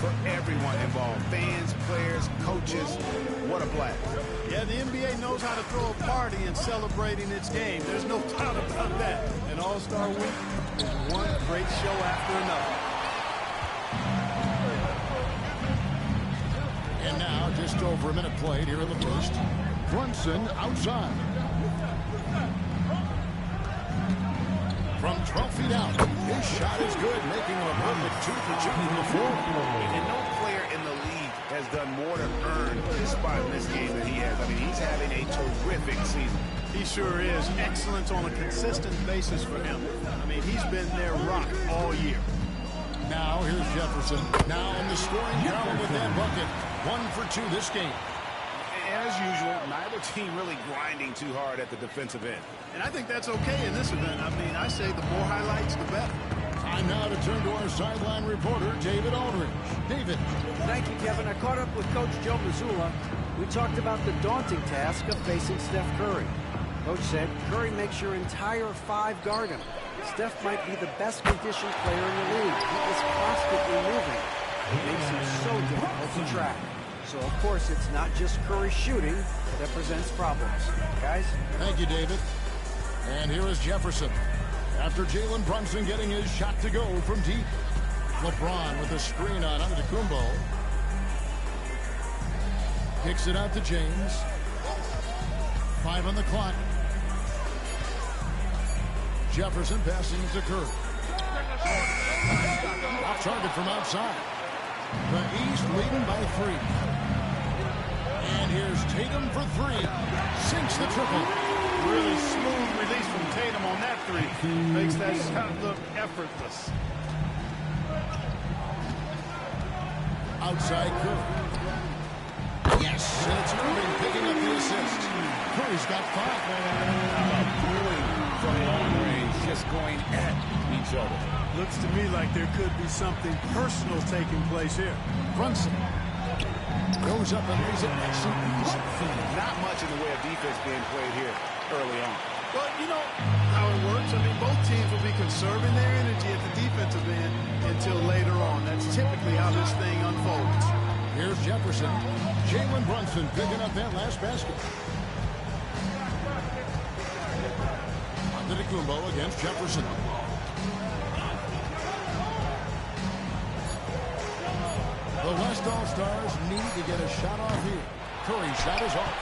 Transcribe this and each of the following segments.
for everyone involved. Fans, players, coaches. What a blast. Yeah, the NBA knows how to throw a party in celebrating its game. There's no doubt about that. An All-Star week and one great show after another. And now, just over a minute played here in the first. Brunson outside. From 12 feet out, his shot is good, making him a perfect 2 for 2 from the floor. And no player in the league has done more to earn this spot in this game than he has. I mean, he's having a terrific season. He sure is. Excellence on a consistent basis for him. I mean, he's been their rock all year. Now, here's Jefferson. Now in the scoring column with that bucket. 1 for 2 this game. As usual, neither team really grinding too hard at the defensive end. And I think that's okay in this event. I mean, I say the more highlights, the better. Time now to turn to our sideline reporter, David Aldridge. David. Thank you, Kevin. I caught up with Coach Joe Mazzulla. We talked about the daunting task of facing Steph Curry. Coach said, Curry makes your entire 5 guard him. Steph might be the best conditioned player in the league. He is constantly moving. It makes him so difficult to track. So, of course, it's not just Curry shooting that presents problems. Guys? Thank you, David. And here is Jefferson. After Jalen Brunson getting his shot to go from deep. LeBron with a screen on Antetokounmpo. Kicks it out to James. 5 on the clock. Jefferson passing to Curry. Off target from outside. The East leading by 3. And here's Tatum for 3. Sinks the triple. Really smooth release from Tatum on that 3. Makes that shot look effortless. Outside Curry. Yes, and it's Irving picking up the assist. Curry's got 5. Pulling from long range, just going at each other. Looks to me like there could be something personal taking place here. Brunson goes up and lays it nice and easy. Not much in the way of defense being played here early on. Well, you know how it works. I mean, both teams will be conserving their energy at the defensive end until later on. That's typically how this thing unfolds. Here's Jefferson. Jalen Brunson picking up that last basket. Antetokounmpo against Jefferson. The West All-Stars need to get a shot off here. Curry's shot is off.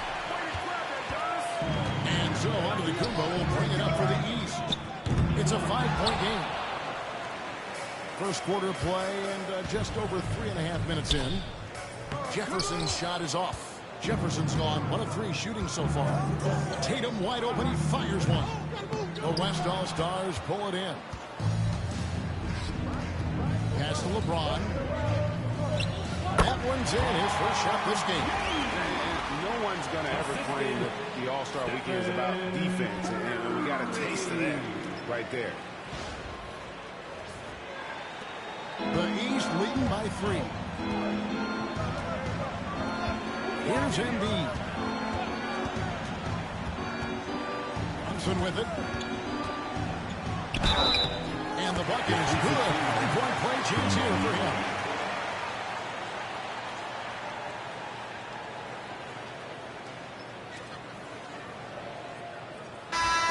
And so Antetokounmpo will bring it up for the East. It's a 5-point game. First quarter play and just over 3.5 minutes in. Jefferson's shot is off. Jefferson's gone 1 of 3 shooting so far. Tatum wide open. He fires one. The West All-Stars pull it in. Pass to LeBron. That one's in. His first shot this game. No one's going to ever claim that the All-Star Weekend is about defense. And we got a taste of that right there. The East leading by 3. Here's Embiid. Brunson with it. And the bucket is good. 3-point play chance here for him.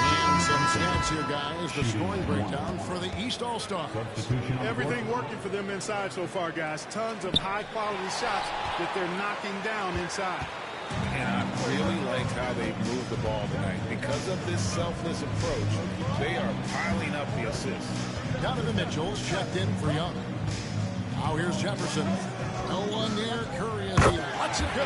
And some stats here, guys. The scoring breakdown for the East All-Stars. Everything working for them inside so far, guys. Tons of high-quality shots that they're knocking down inside. And I really like how they moved the ball tonight. Because of this selfless approach, they are piling up the assists. Donovan Mitchell's checked in for Young. Now here's Jefferson. No one near Curry as he lets it go.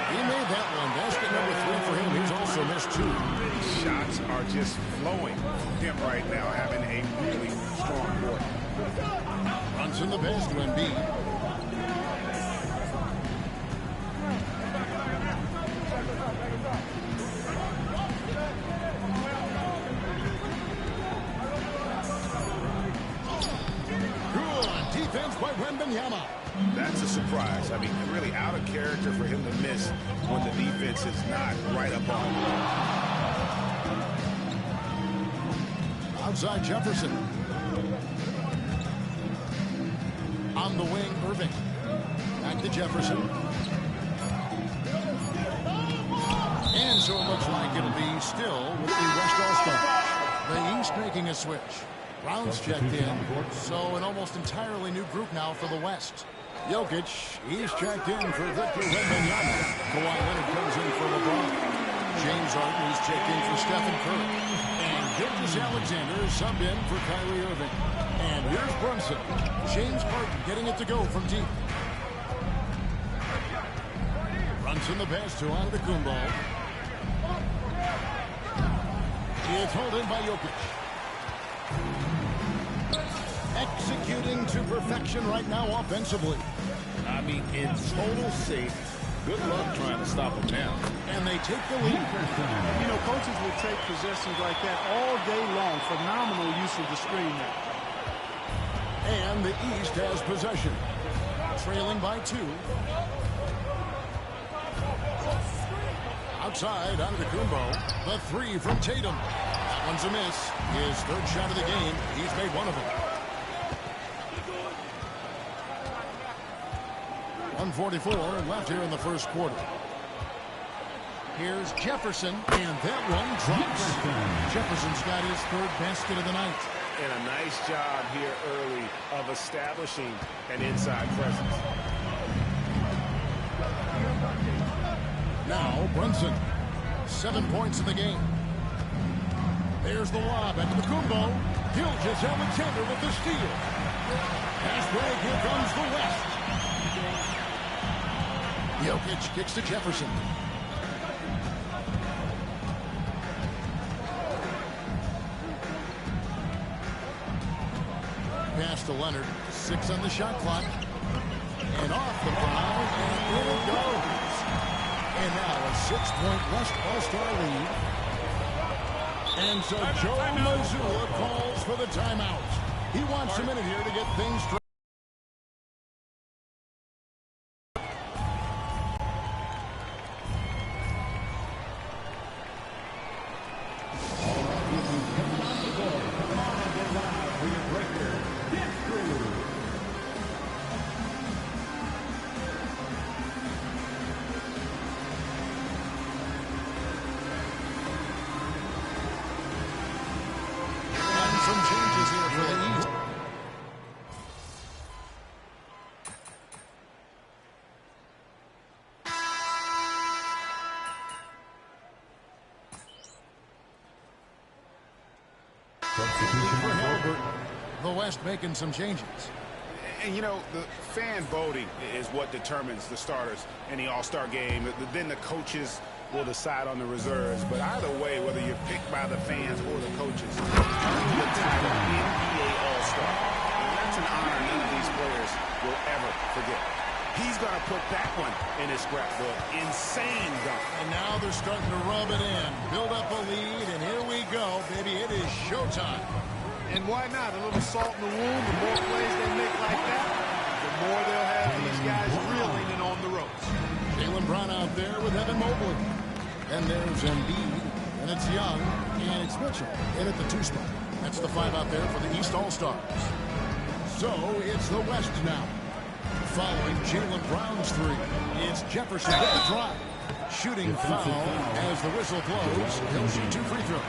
He made that one. Basket number 3 for him. He's also missed 2. These shots are just flowing from him right now, having a really strong quarter. Brunson the best to Embiid. Defense by Wembanyama. That's a surprise. I mean, really out of character for him to miss when the defense is not right up on him. Outside Jefferson. On the wing, Irving. to Jefferson. And so it looks like it'll be still with the West All-Stars. The East making a switch. Brown's checked in. So an almost entirely new group now for the West. Jokic, he's checked in for Victor Wembanyama. Kawhi Leonard comes in for LeBron. James Harden is checked in for Stephen Curry. And Gilgeous-Alexander is subbed in for Kyrie Irving. And here's Brunson. James Harden getting it to go from deep. Brunson the pass to Antetokounmpo. It's held in by Jokic. Executing to perfection right now offensively. I mean, in total safe. Good luck trying to stop him now. And they take the lead. You know, coaches will take possessions like that all day long. Phenomenal use of the screen there. And the East has possession. Trailing by 2. Outside, Antetokounmpo. The 3 from Tatum. That one's a miss. His third shot of the game. He's made one of them. 1:44 left here in the first quarter. Here's Jefferson, and that one drops. Jefferson's got his third basket of the night. And a nice job here early of establishing an inside presence. Now Brunson, 7 points in the game. There's the lob at Antetokounmpo. Gilgeous-Alexander with the steal. Pass break, here comes the West. Jokic kicks to Jefferson. Pass to Leonard. 6 on the shot clock. And off the foul, and in it goes. And now a 6-point West All-Star lead. And so Joe Mazzulla calls for the timeout. He wants a minute here to get things straight. Some changes here for the East. For Hilbert, the West making some changes. And, you know, the fan voting is what determines the starters in the All-Star game. Then the coaches will decide on the reserves. But either way, whether you're picked by the fans or the coaches, earning the title NBA All-Star, that's an honor none of these players will ever forget. He's going to put that one in his scrapbook. Insane dunk. And now they're starting to rub it in. Build up a lead, and here we go, baby. It is showtime. And why not? A little salt in the wound. The more plays they make like that, the more they'll have these guys reeling and on the ropes. Jaylen Brown out there with Evan Mobley. And there's Embiid, and it's Young, and it's Mitchell in at the 2 spot. That's the 5 out there for the East All-Stars. So it's the West now. Following Jaylen Brown's 3, it's Jefferson with the drive. Shooting foul as the whistle blows. He'll shoot 2 free throws.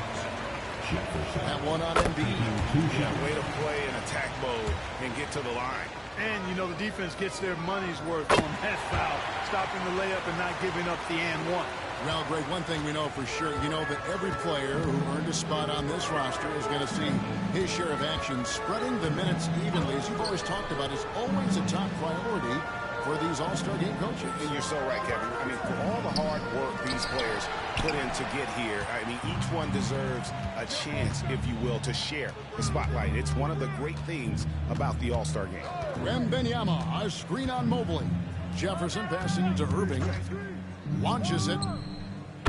That one on Embiid. Yeah, way to play in attack mode and get to the line. And, you know, the defense gets their money's worth on that foul, stopping the layup and not giving up the and one. Well, Greg, one thing we know for sure, you know that every player who earned a spot on this roster is going to see his share of action. Spreading the minutes evenly, as you've always talked about, is always a top priority for these All-Star game coaches. And you're so right, Kevin. I mean, for all the hard work these players put in to get here, I mean, each one deserves a chance, if you will, to share the spotlight. It's one of the great things about the All-Star game. Wembanyama, a screen on Mobley. Jefferson passing to Irving. Launches it.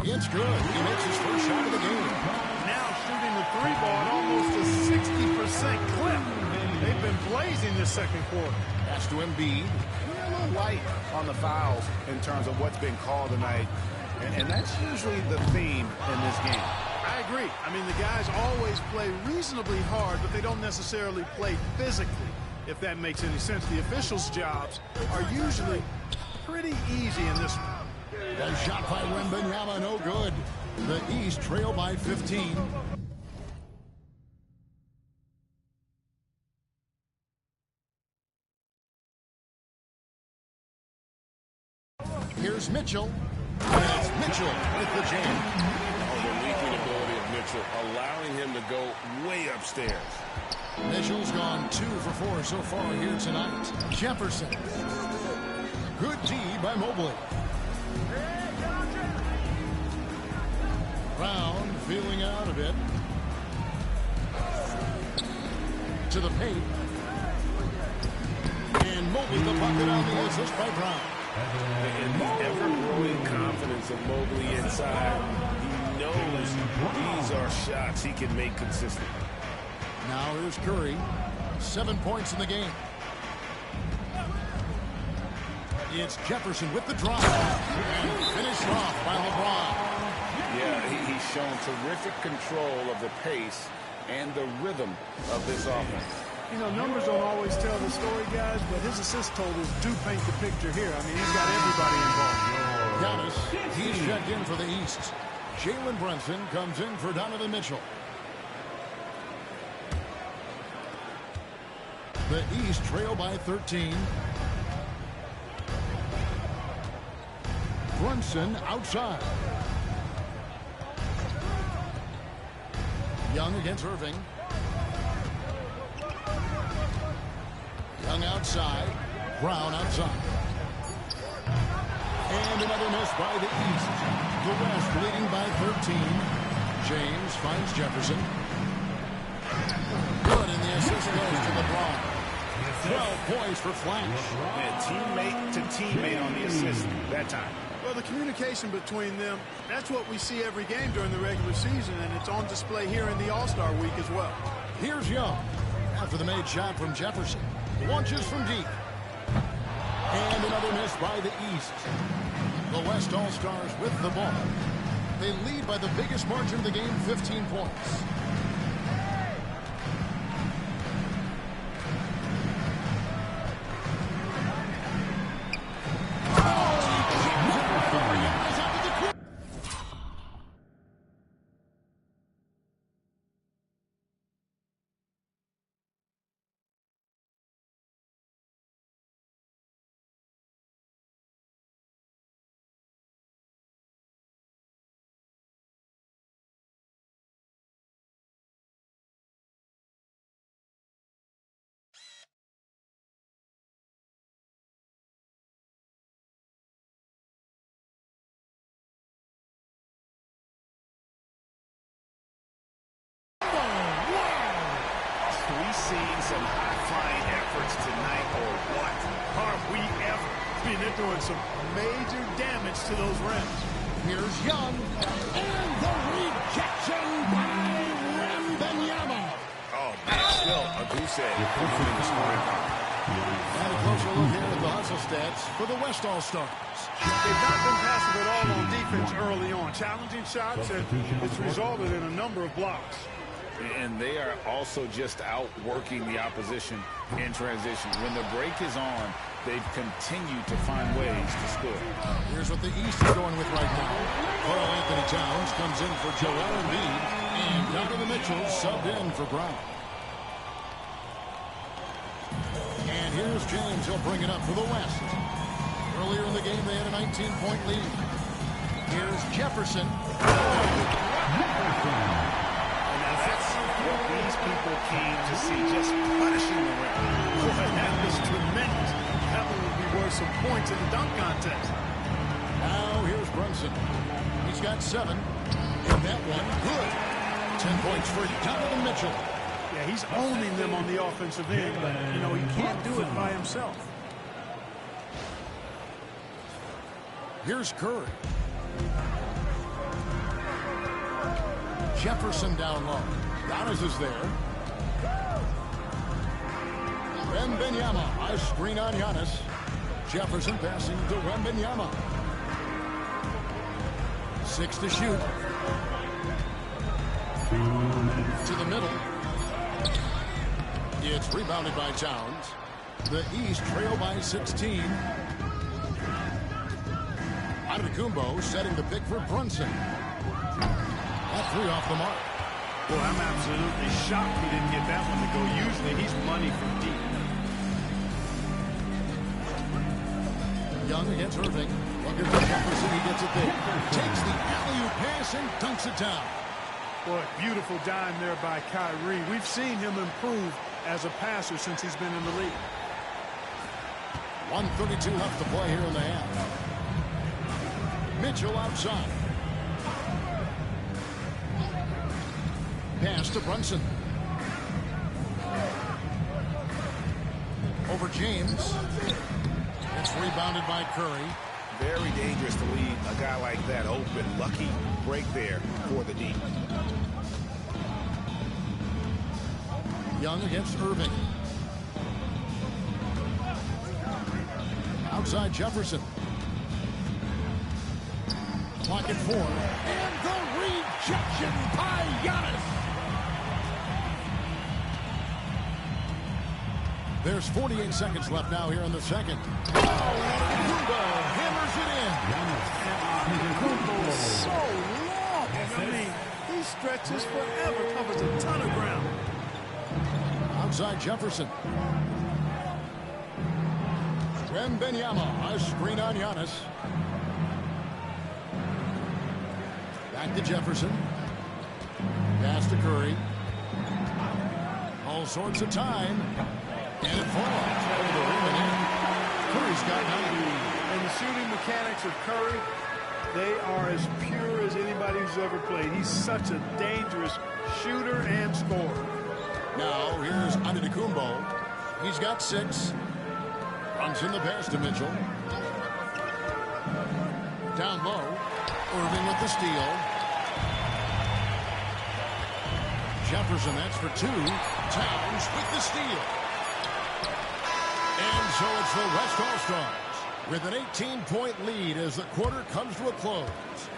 It's good. He makes his first shot of the game. Now shooting the 3-ball at almost a 60% clip. And they've been blazing this second quarter. Pass to Embiid. A little light on the fouls in terms of what's been called tonight. And that's usually the theme in this game. I agree. I mean, the guys always play reasonably hard, but they don't necessarily play physically, if that makes any sense. The officials' jobs are usually pretty easy in this one. That shot by Wembanyama, no good. The East trail by 15. Here's Mitchell. And it's Mitchell with the jam. Oh, the leaping ability of Mitchell, allowing him to go way upstairs. Mitchell's gone 2 for 4 so far here tonight. Jefferson. Good D by Mobley. Brown feeling out a bit. To the paint. And Mobley the bucket on the assist by Brown. And the ever-growing confidence of Mobley inside. He knows these are shots he can make consistently. Now here's Curry. 7 points in the game. It's Jefferson with the drive. And finished off by LeBron. Yeah, he's shown terrific control of the pace and the rhythm of this offense. You know, numbers don't always tell the story, guys, but his assist totals do paint the picture here. I mean, he's got everybody involved. Giannis, he's checked in for the East. Jalen Brunson comes in for Donovan Mitchell. The East trail by 13. Brunson outside. Young against Irving. Young outside. Brown outside. And another miss by the East. The West leading by 13. James finds Jefferson. Good, and the assist goes to LeBron. 12 points for Flash. And teammate to teammate on the assist that time. Well, the communication between them, that's what we see every game during the regular season, and it's on display here in the All-Star week as well. Here's Young. After the made shot from Jefferson. Launches from deep. And another miss by the East. The West All-Stars with the ball. They lead by the biggest margin of the game, 15 points. We seen some high-flying efforts tonight, or what? Are we ever? I mean, they're doing some major damage to those rims. Here's Young. And the rejection by Wembanyama. Oh, man, still a goose egg for him in the scoring column. And a closer look here at the hustle stats for the West All-Stars. They've not been passive at all on defense early on. Challenging shots, and it's resulted in a number of blocks. And they are also just outworking the opposition in transition. When the break is on, they've continued to find ways to score. Here's what the East is going with right now. Karl Anthony Towns comes in for Joel Embiid, and Donovan Mitchell subbed in for Brown. And here's James. He'll bring it up for the West. Earlier in the game, they had a 19-point lead. Here's Jefferson. What these people came to see, just punishing the rim. Boy, that was tremendous. That one would be worth some points in the dunk contest. Now here's Brunson. He's got 7. And that one, good. 10 points for Donovan Mitchell. Yeah, he's owning them on the offensive end, but, you know, he can't do it by himself. Here's Curry. Jefferson down low. Giannis is there. Wembanyama. High screen on Giannis. Jefferson passing to Wembanyama. 6 to shoot. To the middle. It's rebounded by Towns. The East trail by 16. Antetokounmpo setting the pick for Brunson. That three off the mark. Boy, I'm absolutely shocked he didn't get that one to go. Usually he's money from deep. Young against Irving. Looking for Jefferson. He gets it there. Takes the alley-oop pass and dunks it down. Boy, beautiful dime there by Kyrie. We've seen him improve as a passer since he's been in the league. 1:32 left to play here in the half. Mitchell outside. Pass to Brunson. Over James. It's rebounded by Curry. Very dangerous to leave a guy like that open. Lucky break there for the D. Young against Irving. Outside Jefferson. Clock at 4. And the rejection by Giannis. There's 48 seconds left now here in the second. Oh, Antetokounmpo hammers it in. Antetokounmpo is so long. I mean, he stretches forever, covers a ton of ground. Outside Jefferson. Wembanyama, a screen on Giannis. Back to Jefferson. Pass to Curry. All sorts of time. And it falls over the rim and in. Curry's got 90. And the shooting mechanics of Curry, they are as pure as anybody who's ever played. He's such a dangerous shooter and scorer. Now here's Antetokounmpo. He's got 6. Runs in the pass to Mitchell. Down low. Irving with the steal. Jefferson, that's for 2. Towns with the steal. And so it's the West All-Stars with an 18-point lead as the quarter comes to a close.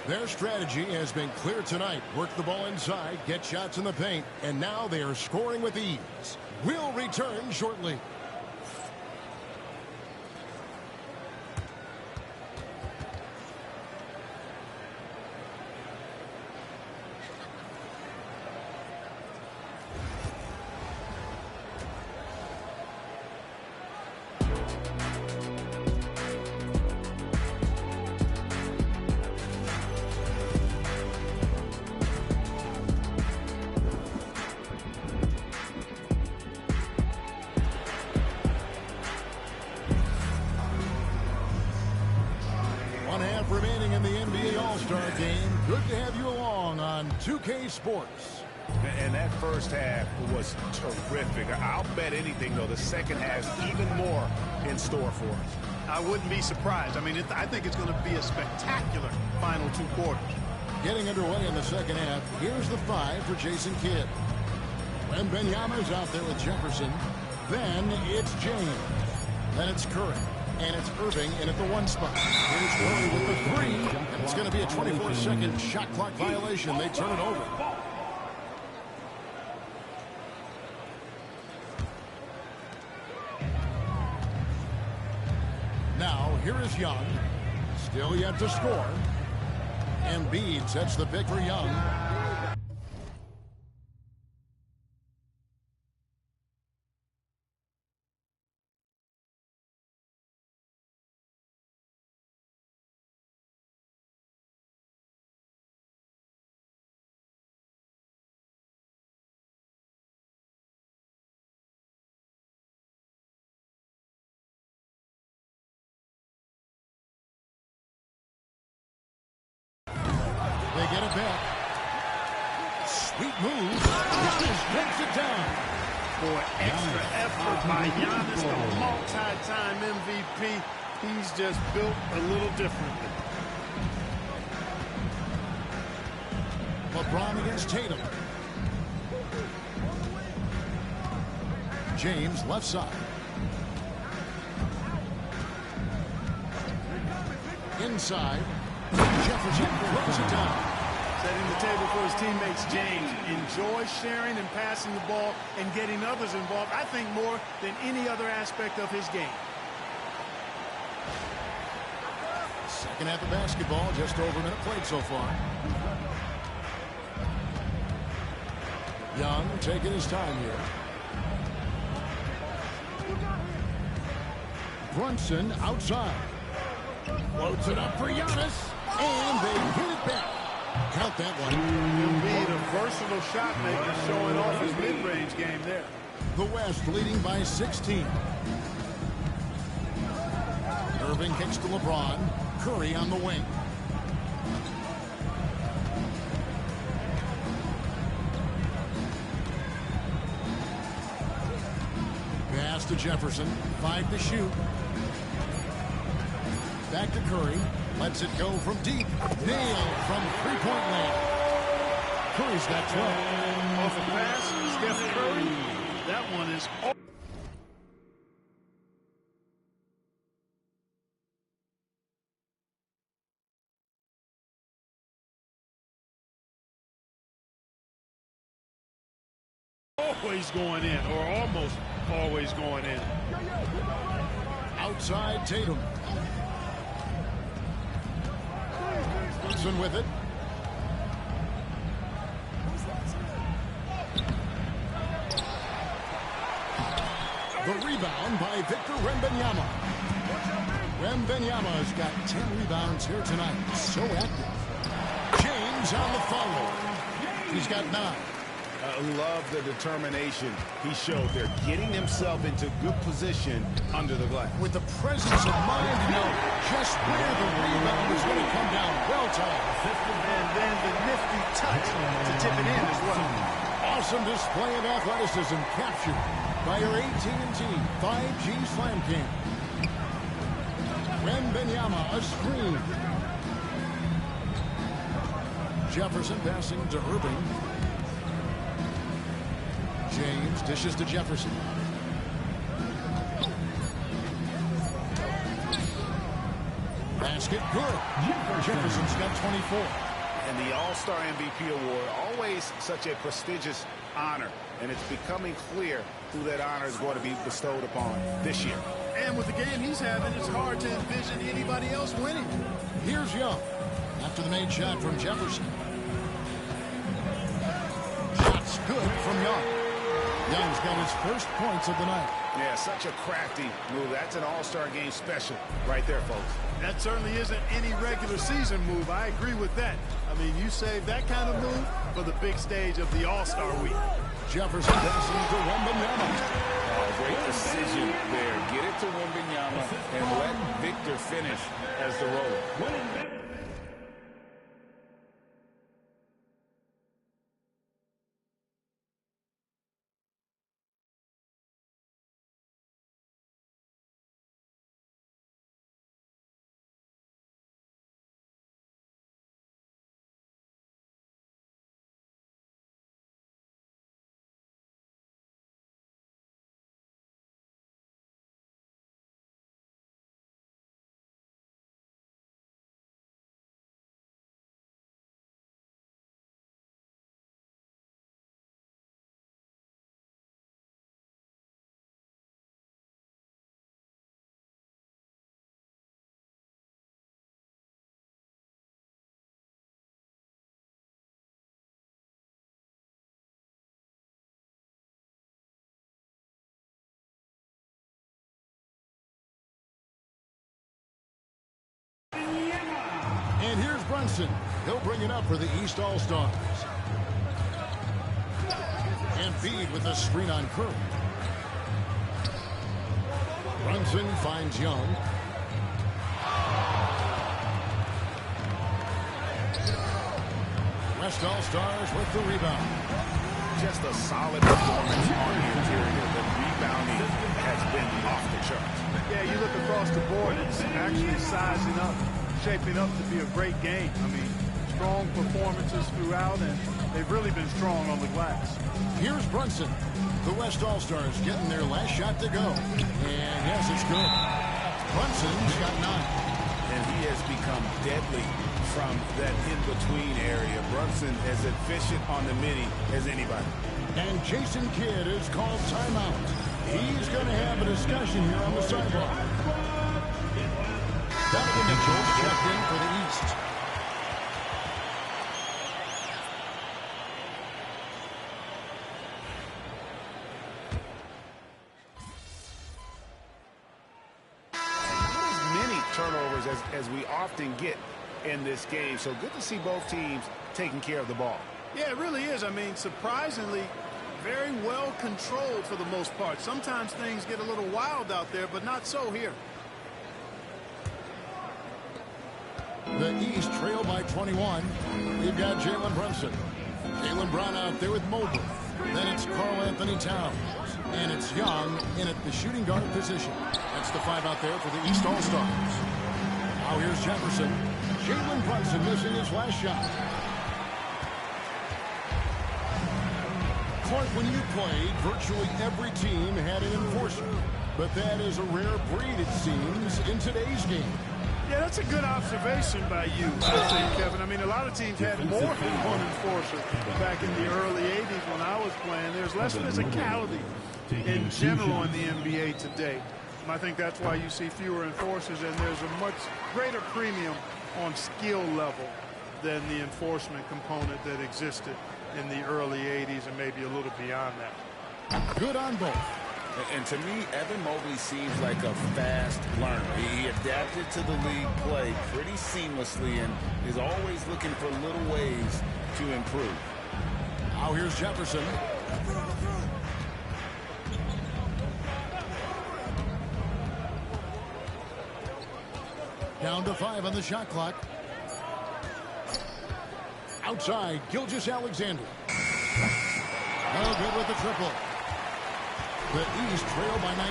Their strategy has been clear tonight. Work the ball inside, get shots in the paint, and now they are scoring with ease. We'll return shortly. Remaining in the NBA All-Star game. Good to have you along on 2K Sports. And that first half was terrific. I'll bet anything, though, the second half even more in store for us. I wouldn't be surprised. I mean, I think it's going to be a spectacular final 2 quarters. Getting underway in the second half. Here's the 5 for Jason Kidd. Wembanyama's out there with Jefferson. Then it's James. Then it's Curry. And it's Irving in at the 1 spot. Here's Curry with the 3. And it's going to be a 24-second shot clock violation. They turn it over. Now, here is Young. Still yet to score. Embiid sets the pick for Young. They get it back. Sweet move. Giannis takes it down. Boy, extra effort by Giannis, the multi-time MVP. He's just built a little differently. LeBron against Tatum. James left side. Inside. Jefferson throws it down. Setting the table for his teammates, James. Enjoy sharing and passing the ball and getting others involved, I think, more than any other aspect of his game. Second half of basketball, just over a minute played so far. Young taking his time here. Brunson outside. Floats it up for Giannis. And they hit it back. Count that one. Embiid, a versatile shot maker, showing off his mid-range game there. The West leading by 16. Irving kicks to LeBron. Curry on the wing. Pass to Jefferson. 5 to shoot. Back to Curry. Lets it go from deep. Nailed from three-point land. Curry's got 12. Off a pass, Steph Curry. That one is... always going in, or almost always going in. Outside Tatum. Brunson with it. The rebound by Victor Wembanyama. Wembanyama's got 10 rebounds here tonight. So active. James on the follow. He's got 9. I love the determination he showed there, getting himself into good position under the glass. With the presence of mind to know just where the rebound is going to come down. Well timed. And then the nifty touch to tip it in as well. Awesome display of athleticism captured by your AT&T 5G Slam Cam. Wembanyama a screen. Jefferson passing to Irving. James dishes to Jefferson. Basket good. Jefferson's got 24. And the All-Star MVP award, always such a prestigious honor. And it's becoming clear who that honor is going to be bestowed upon this year. And with the game he's having, it's hard to envision anybody else winning. Here's Young. After the made shot from Jefferson. Shots good from Young. Young's got his first points of the night. Yeah, such a crafty move. That's an All-Star game special right there, folks. That certainly isn't any regular season move. I agree with that. I mean, you save that kind of move for the big stage of the All-Star week. Jefferson passing to Wembanyama. Great decision there. Get it to Wembanyama and let Victor finish as the roller. And here's Brunson. He'll bring it up for the East All-Stars. Embiid with a screen on Curry. Brunson finds Young. West All-Stars with the rebound. Just a solid performance on the interior. The rebounding has been off the charts. Yeah, you look across the board, it's actually sizing up, shaping up to be a great game. I mean, strong performances throughout, and they've really been strong on the glass. Here's Brunson. The West All-Stars getting their last shot to go. And yes, it's good. Brunson's got 9. And he has become deadly from that in-between area. Brunson as efficient on the mini as anybody. And Jason Kidd is called timeout. He's going to have a discussion here on the sideline. Donovan Mitchell checked in turnovers as we often get in this game. So good to see both teams taking care of the ball. Yeah, it really is. I mean, surprisingly, very well controlled for the most part. Sometimes things get a little wild out there, but not so here. The East trail by 21. We've got Jalen Brunson. Jalen Brown out there with Mobley. Then it's Karl Anthony Towns. And it's Young in at the shooting guard position. That's the 5 out there for the East All-Stars. Now here's Jefferson. Jalen Brunson missing his last shot. Clark, when you played, virtually every team had an enforcer. But that is a rare breed, it seems, in today's game. Yeah, that's a good observation by you, I think, Kevin. I mean, a lot of teams had more than one enforcer back in the early 80s when I was playing. There's less physicality in general in the NBA today. And I think that's why you see fewer enforcers, and there's a much greater premium on skill level than the enforcement component that existed in the early 80s and maybe a little beyond that. Good on both. And to me, Evan Mobley seems like a fast learner. He adapted to the league play pretty seamlessly and is always looking for little ways to improve. Now here's Jefferson. Down to 5 on the shot clock. Outside, Gilgeous-Alexander. No good with the triple. The East trail by 19.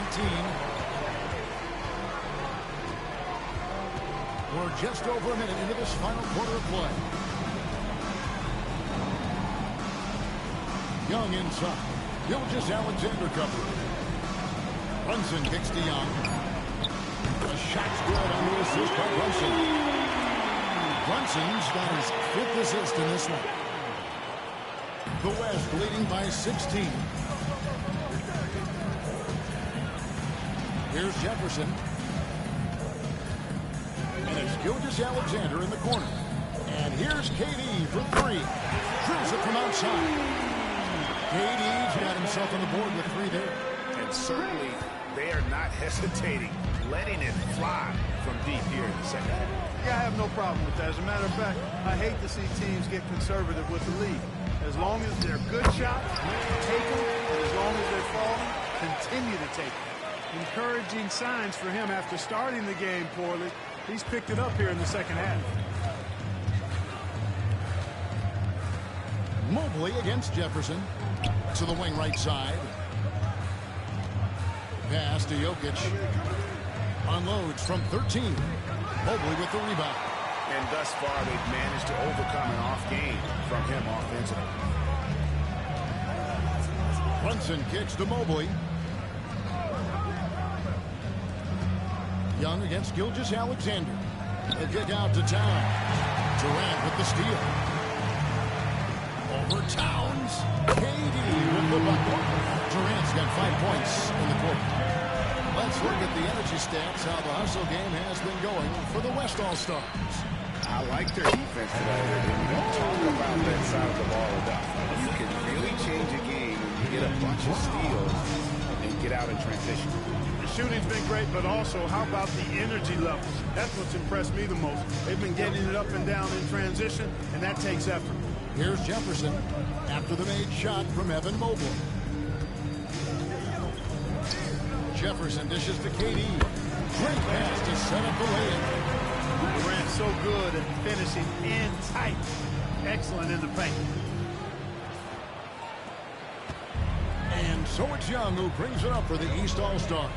We're just over a minute into this final quarter of play. Young inside. Gilgeous-Alexander covering. Brunson kicks to Young. The shot's good on the assist by Brunson. Brunson's got his 5th assist in this one. The West leading by 16. Here's Jefferson. And it's Gilgeous-Alexander in the corner. And here's KD for 3. Drills it from outside. KD's got himself on the board with 3 there. And certainly they are not hesitating, letting it fly from deep here in the second half. Yeah, I have no problem with that. As a matter of fact, I hate to see teams get conservative with the lead. As long as they're good shots, take them. And as long as they're falling, continue to take them. Encouraging signs for him after starting the game poorly. He's picked it up here in the second half. Mobley against Jefferson. To the wing right side. Pass to Jokic. Unloads from 13. Mobley with the rebound. And thus far, they've managed to overcome an off game from him offensively. Brunson kicks to Mobley. Young against Gilgeous-Alexander. The kick out to Towns. Durant with the steal. Over Towns. KD with the bucket. Durant's got 5 points in the quarter. Let's look at the energy stats, how the hustle game has been going for the West All-Stars. I like their defense today. We don't talk about that side of the ball enough. You can really change a game when you get a bunch of steals and get out in transition. The shooting's been great, but also, how about the energy levels? That's what's impressed me the most. They've been getting it up and down in transition, and that takes effort. Here's Jefferson after the made shot from Evan Mobley. Jefferson dishes to KD. Great pass to set up the layup. Durant's so good at finishing in tight. Excellent in the paint. And so it's Young who brings it up for the East All-Stars.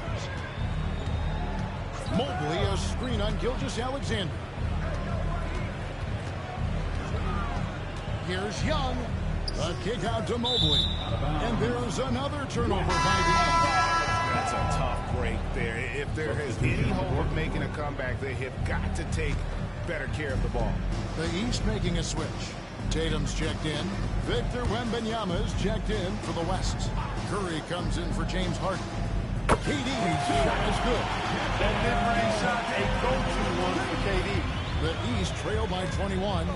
Mobley, a screen on Gilgeous-Alexander. Here's Young. A kick out to Mobley. And there's another turnover by the East. That's a tough break there. If there is any hope of making a comeback, they have got to take better care of the ball. The East making a switch. Tatum's checked in. Victor Wembanyama's checked in for the West. Curry comes in for James Harden. KD's shot is good. That mid-range shot, a go-to one for KD. The East trail by 21.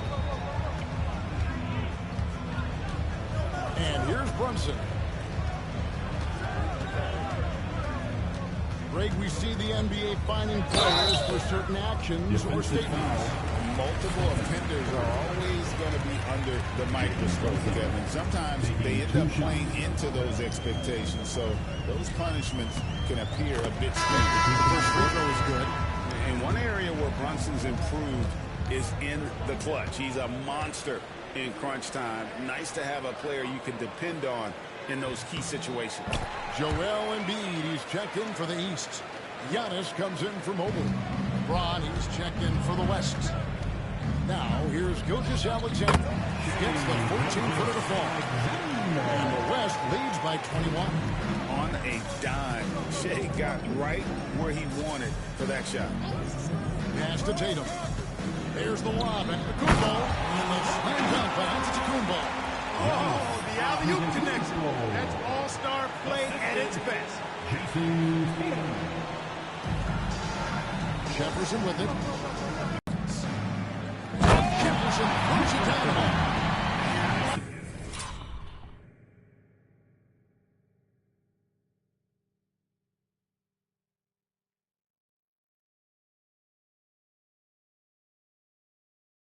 And here's Brunson. Greg, we see the NBA finding players for certain actions or statements. Multiple offenders are always going to be under the microscope, Kevin. Sometimes they end up playing into those expectations, so those punishments can appear a bit strange. This free throw is good. And one area where Brunson's improved is in the clutch. He's a monster in crunch time. Nice to have a player you can depend on in those key situations. Joel Embiid, he's checked in for the East. Giannis comes in for Mobley. LeBron, he's checked in for the West. Now, here's Gilgeous-Alexander. He gets the 14-footer to fall. And the West leads by 21. On a dime, Shea got right where he wanted for that shot. Pass to Tatum. There's the lob and Kumbo. And the slam dunk by Antetokounmpo. Oh, the alley-oop connection. That's all-star play at its best. Jefferson with it. Jefferson puts it down.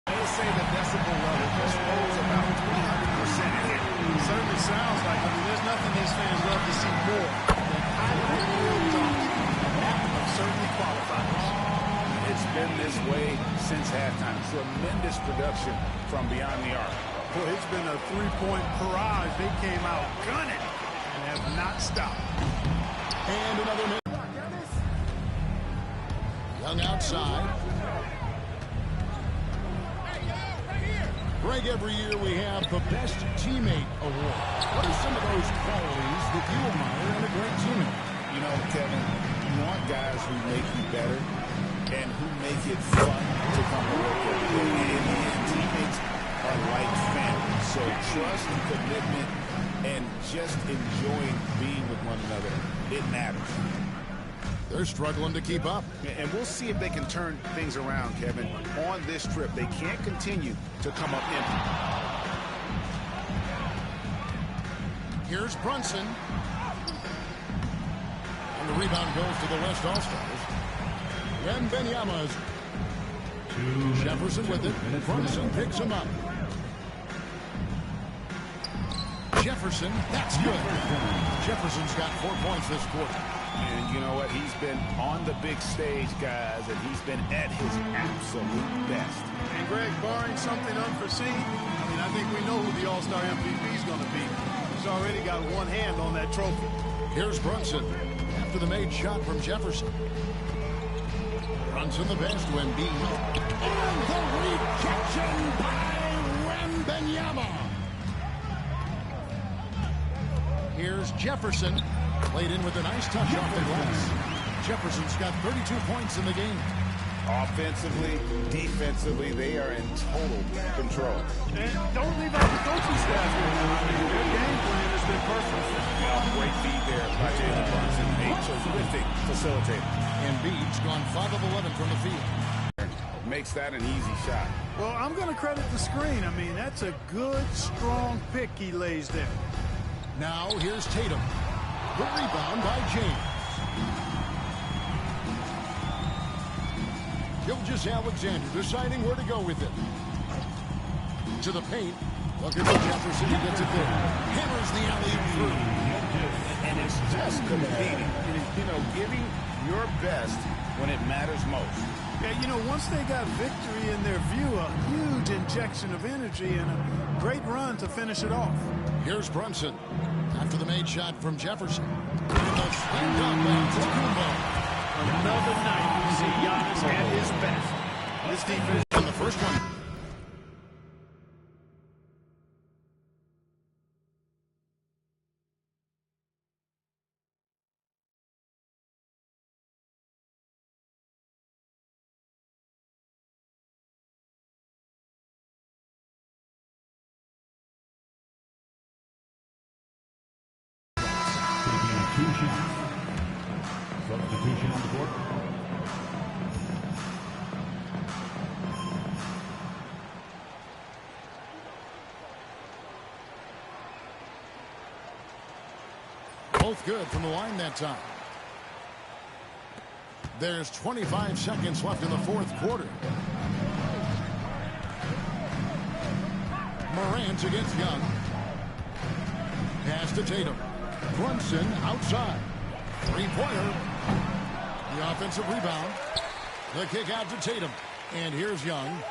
They say the decibel level just rolls about 300% ahead. Certainly sounds like it. I mean, there's nothing these fans love to see more than high-level drops. And that one certainly qualifies. It's been this way since halftime. Tremendous production from beyond the arc. Boy, it's been a three-point barrage. They came out gunning and have not stopped. And another minute. Young outside. Greg, every year we have the Best Teammate Award. What are some of those qualities that you admire in a great teammate? You know, Kevin, you want guys who make you better and who make it fun to come to work every day. In the end, teammates are like family. So trust and commitment and just enjoying being with one another, it matters. They're struggling to keep up. And we'll see if they can turn things around, Kevin. On this trip, they can't continue to come up empty. Here's Brunson. And the rebound goes to the West All-Stars. Wembanyama. Jefferson with it. Brunson picks him up. Jefferson, that's good. Jefferson's got 4 points this quarter. And you know what? He's been on the big stage, guys, and he's been at his absolute best. And Greg, barring something unforeseen, I think we know who the All-Star MVP is going to be. He's already got one hand on that trophy. Here's Brunson after the made shot from Jefferson. Brunson the best to Embiid. And the rejection by Wembanyama. Here's Jefferson. Played in with a nice touch off the glass. Jefferson's got 32 points in the game. Offensively, defensively, they are in total control. And don't leave out the coaching staff here. Their game plan has been perfect. Great feed there by Jalen Brunson. A terrific facilitator. Embiid's gone 5 of 11 from the field. Makes that an easy shot. Well, I'm going to credit the screen. That's a good, strong pick he lays there. Now here's Tatum. The rebound by James. Gilgeous-Alexander deciding where to go with it. To the paint. Look at Jefferson. He gets it there. Hammers the alley-oop through. And it's just competing. Giving your best when it matters most. Yeah, once they got victory in their view, a huge injection of energy and a great run to finish it off. Here's Brunson. After the made shot from Jefferson. And the slam dunk by Antetokounmpo. Another night we see Giannis at his best. This defense on the first one. Substitution on the court. Both good from the line that time. There's 25 seconds left in the fourth quarter. Morant against Young. Pass to Tatum. Brunson outside. Three-pointer. The offensive rebound. The kick out to Tatum. And here's Young.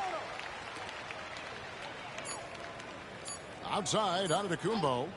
Outside, Antetokounmpo.